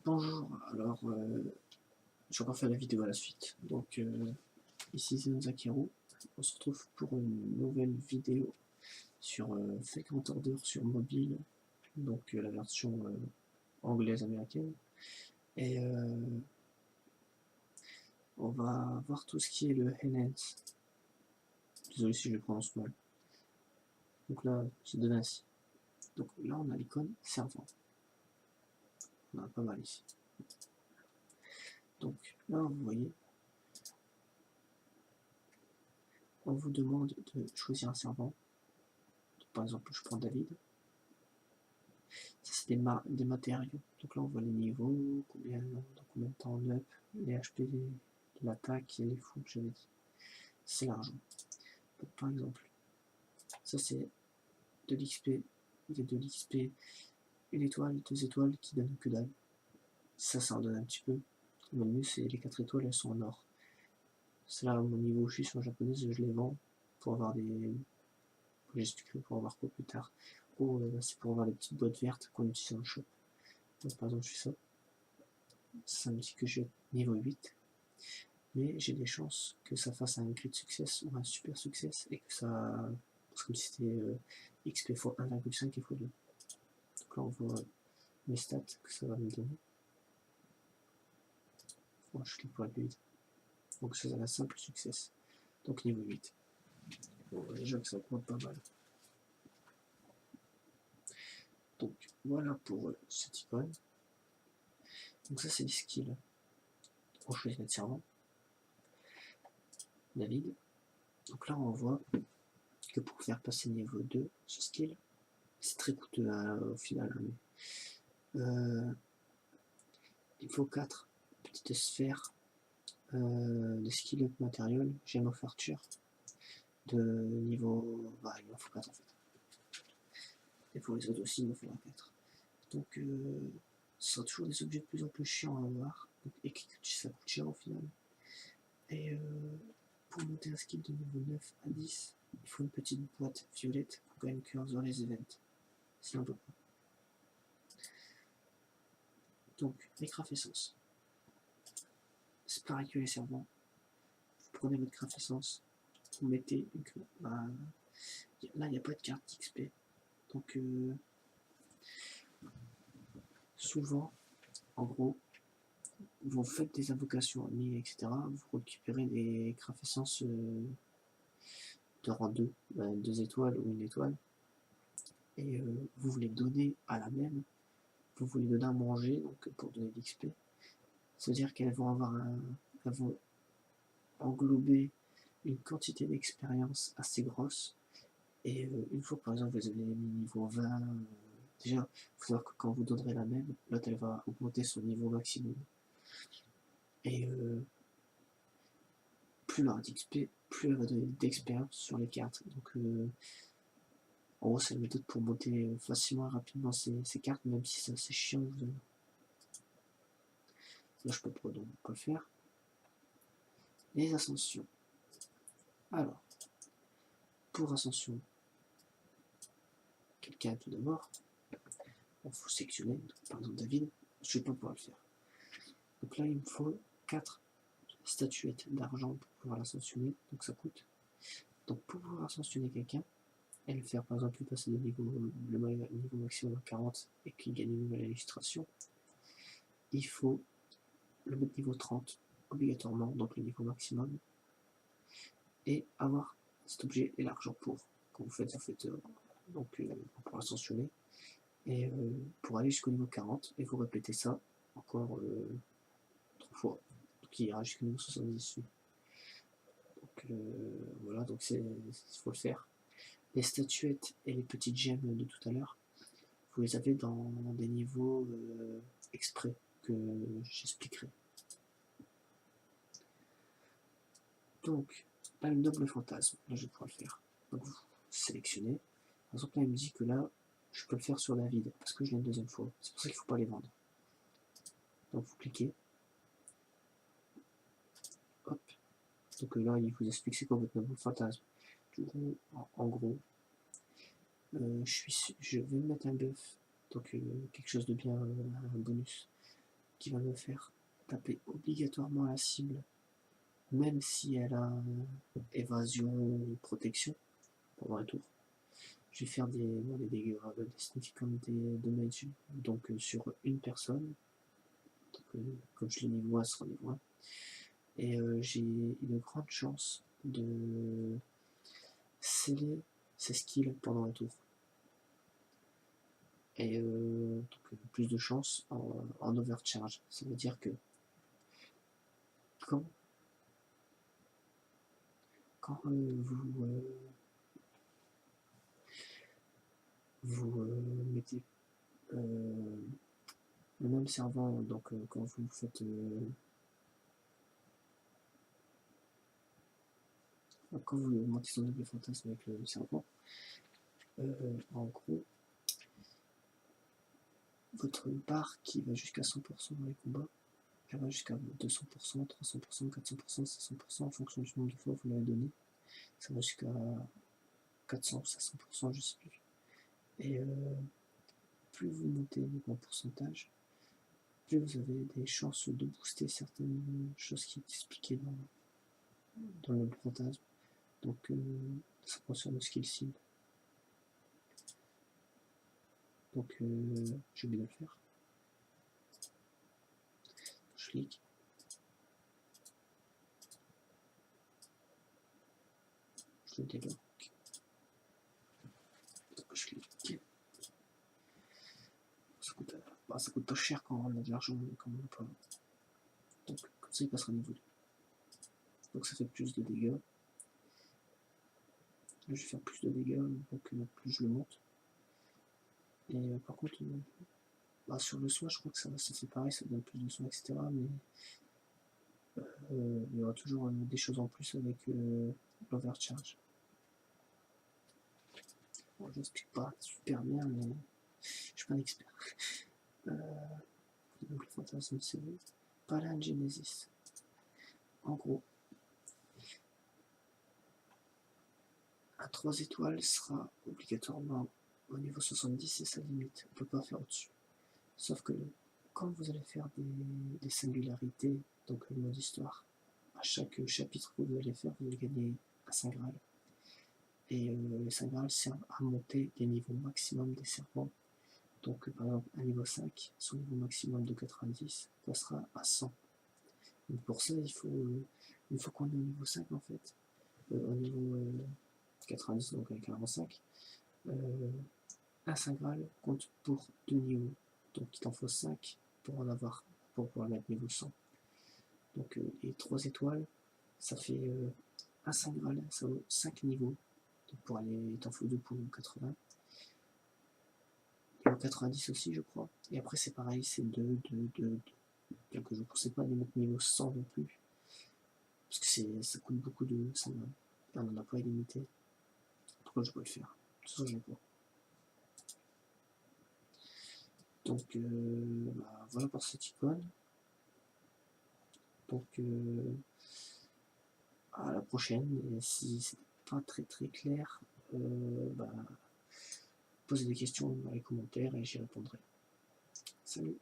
Bonjour, alors j'ai encore fait la vidéo à la suite, donc ici c'est Zakiru, on se retrouve pour une nouvelle vidéo sur Fake Order sur mobile, donc la version anglaise américaine, et on va voir tout ce qui est le Enhance, désolé si je le prononce mal, donc là c'est donné ainsi, donc là on a l'icône servant, on a pas mal ici, donc là vous voyez, on vous demande de choisir un servant. Par exemple, je prends David. Ça, c'est des matériaux. Donc là, on voit les niveaux, dans combien de temps on up, les HP, l'attaque et les fous que j'avais dit. C'est l'argent. Donc, par exemple, ça c'est de l'XP. Il y a de l'XP, une étoile, 2 étoiles qui donnent que dalle. Ça en donne un petit peu. Mais le mieux, c'est les 4 étoiles, elles sont en or. C'est là, à mon niveau, je suis sur japonaise, je les vends pour avoir des. J'expliquerai pour avoir quoi plus tard. Oh, c'est pour avoir les petites boîtes vertes qu'on utilise dans le shop. Donc, par exemple, je fais ça. Ça me dit que je vais niveau 8. Mais j'ai des chances que ça fasse un great success ou un super success et que ça. C'est comme si c'était XP x 1,5 et x 2. Donc là, on voit mes stats que ça va me donner. Bon, je clique pour aller plus vite. Donc ça, c'est un simple success. Donc niveau 8. Bon, déjà que ça compte pas mal. Donc voilà pour cette icône. Donc ça, c'est les skills. On choisit notre servant. David. Donc là, on voit que pour faire passer niveau 2 ce skill, c'est très coûteux au final. Il faut 4 petites sphères de skill up matériel, gemme of arture de niveau. Bah, il en faut 4 en fait. Et pour les autres aussi, il en faudra 4. Donc, ce sera toujours des objets de plus en plus chiants à avoir. Et ça coûte cher au final. Et pour monter un skill de niveau 9 à 10, il faut une petite boîte violette pour gagner cœur dans les events. Sinon, on peut pas. Donc, les essence. C'est pareil que les servants. Vous prenez votre essence, vous mettez une. Bah, là, il n'y a pas de carte XP. Donc, souvent, en gros, vous faites des invocations en ligne, etc. Vous récupérez des essence de rang 2, 2 étoiles ou 1 étoile. Et vous les donnez à la même. Vous les donnez à manger donc pour donner de l'XP. C'est-à-dire qu'elles vont avoir elles vont englober une quantité d'expérience assez grosse. Et une fois que par exemple vous avez mis niveau 20, déjà, il faut savoir que quand vous donnerez la même, l'autre elle va augmenter son niveau maximum. Et plus elle aura d'XP, plus elle va donner d'expérience sur les cartes. Donc en gros c'est une méthode pour monter facilement et rapidement ces cartes, même si c'est assez chiant. Là je peux pas le faire. Les ascensions. Alors, pour ascension, quelqu'un tout d'abord, il faut sélectionner, par exemple David, je ne vais pas pouvoir le faire. Donc là il me faut 4 statuettes d'argent pour pouvoir l'ascensionner, donc ça coûte. Donc pour pouvoir ascensionner quelqu'un, et le faire par exemple lui passer le niveau maximum à 40 et qu'il gagne une nouvelle illustration, il faut le mettre niveau 30 obligatoirement, donc le niveau maximum, et avoir cet objet et l'argent pour. Quand vous faites donc pour ascensionner, et pour aller jusqu'au niveau 40, et vous répétez ça encore 3 fois, donc il ira jusqu'au niveau 70. Donc voilà, donc il faut le faire. Les statuettes et les petites gemmes de tout à l'heure, vous les avez dans des niveaux exprès que j'expliquerai. Donc, là, le noble fantasme, là je vais pouvoir le faire. Donc vous sélectionnez. Par exemple, là il me dit que là, je peux le faire sur David, parce que je l'ai une deuxième fois. C'est pour ça qu'il ne faut pas les vendre. Donc vous cliquez. Hop. Donc là, il vous explique c'est quoi votre noble fantasme. Du coup, en gros, je vais mettre un buff, donc quelque chose de bien, un bonus qui va me faire taper obligatoirement la cible, même si elle a évasion ou protection pendant un tour. Je vais faire des dégâts, des significant damage donc sur une personne. Donc, comme je l'ai niveau 1 sur niveau 1. Et j'ai une grande chance de sceller ses skills pendant un tour. Et donc, plus de chance en overcharge. Ça veut dire que quand vous mettez le même servant, donc quand vous faites quand vous montez son double fantasme avec le servant, en gros, votre barre qui va jusqu'à 100% dans les combats, elle va jusqu'à 200%, 300%, 400%, 500% en fonction du nombre de fois que vous l'avez donné. Ça va jusqu'à 400 ou 500%, je sais plus. Et plus vous montez en pourcentage, plus vous avez des chances de booster certaines choses qui est expliquées dans le fantasme. Donc ça concerne le skill cible. Donc j'ai oublié de le faire. Je clique. Je le débloque. Donc je clique. Ça coûte pas cher quand on a de l'argent, quand on n'a pas. Donc comme ça il passera niveau 2. Donc ça fait plus de dégâts. Là je vais faire plus de dégâts, donc plus je le monte. Et par contre, sur le soin, je crois que ça fait pareil, ça donne plus de soin, etc. Mais il y aura toujours des choses en plus avec l'overcharge. Bon, je n'explique pas super bien, mais je suis pas un expert. Donc le fantasme, c'est Palingenesis. En gros, un 3 étoiles sera obligatoirement au niveau 70, c'est sa limite. On ne peut pas faire au-dessus. Sauf que quand vous allez faire des singularités, donc le mode histoire, à chaque chapitre que vous allez faire, vous allez gagner un Saint Graal. Et le Saint Graal sert à monter les niveaux maximum des serpents. Donc par exemple, un niveau 5, son niveau maximum de 90 passera à 100. Donc pour ça, il faut, une fois qu'on est au niveau 5 en fait, au niveau 90, donc avec un rang 5, un Saint Graal compte pour 2 niveaux. Donc il t'en faut 5 pour en avoir, pour pouvoir mettre niveau 100. Donc les 3 étoiles, ça fait un Saint Graal, ça vaut 5 niveaux. Donc pour aller, il t'en faut 2 pour 80. Et au 90 aussi, je crois. Et après, c'est pareil, c'est 2. Donc je ne pensais pas les mettre niveau 100 non plus. Parce que ça coûte beaucoup de 100 balles. Et on n'en a pas illimité. Pourquoi je peux le faire? C'est ça que je pas. Donc voilà pour cette icône. Donc à la prochaine. Et si c'est pas très clair, posez des questions dans les commentaires et j'y répondrai. Salut!